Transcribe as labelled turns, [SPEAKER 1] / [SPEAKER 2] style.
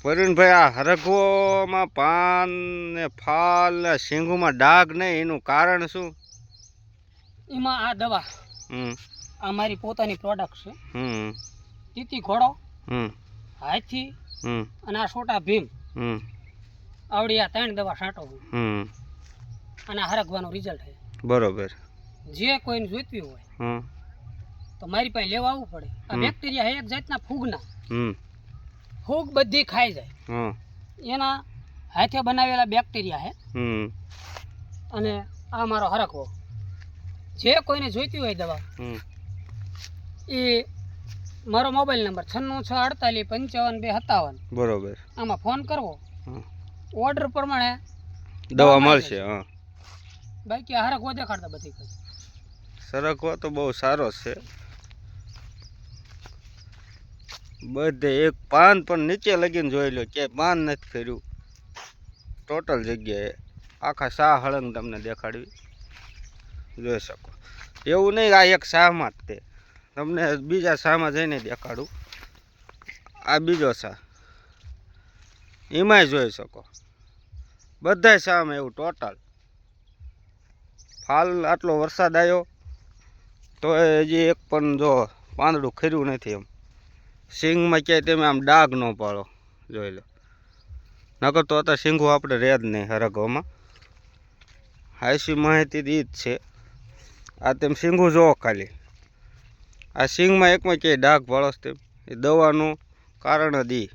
[SPEAKER 1] વરુણભાઈ, આ હરગવોમાં પાન ને ફાલ ને શીંગુમાં ડાઘ નહીં, એનું કારણ શું?
[SPEAKER 2] એમાં આ દવા આ મારી પોતાની પ્રોડક્ટ છે. તીતી ઘોડો, હાથી અને આ છોટા ભીમ, આવડી આ 3 દવા છાંટો અને હરગવાનું રિઝલ્ટ છે. બરોબર. જે કોઈને જોઈતી હોય તો મારી પાસે લેવા આવવું પડે. આ બેક્ટેરિયા છે એક જાતના ફૂગના. ફૂગ બધી ખાઈ જાય. એના હાથે બનાવેલા બેક્ટેરિયા છે. અને આ મારો હરગવો, જે કોઈને જોઈતી હોય દવા, એ મારો મોબાઈલ નંબર 9648555257. બરોબર. આમાં ફોન કરવો, ઓર્ડર પ્રમાણે દવા મળશે. બાકી હરગવો દેખાડતા બધી. સરગવો તો બહુ સારો છે. બધે એક પાન પણ નીચે લગીને જોઈ લો, કે પાન નથી કર્યું. ટોટલ જગ્યાએ આખા શાહ હળંગ તમને દેખાડવી, જોઈ શકો. એવું નહીં આ એક શાહમાં જ તે, તમને બીજા શાહમાં જઈને દેખાડું. આ બીજો શાહ, એમાંય જોઈ શકો. બધા શાહમાં એવું ટોટલ. ફાલ આટલો વરસાદ આવ્યો તો હજી એક પણ જો પાંદડું ખર્યું નથી. એમ સિંગમાં ક્યાંય તમે આમ ડાઘ ન પાડો, જોઈ લો. નકર તો અત્યારે સિંગું આપણે રહે જ નહીં હરગવામાં. હાઈસી માહિતી જ છે. આ તેમ સિંગું જોવો ખાલી. આ સિંગમાં એકમાં ક્યાંય ડાઘ પાડો તેમ, એ દવાનું કારણ જ ઈ.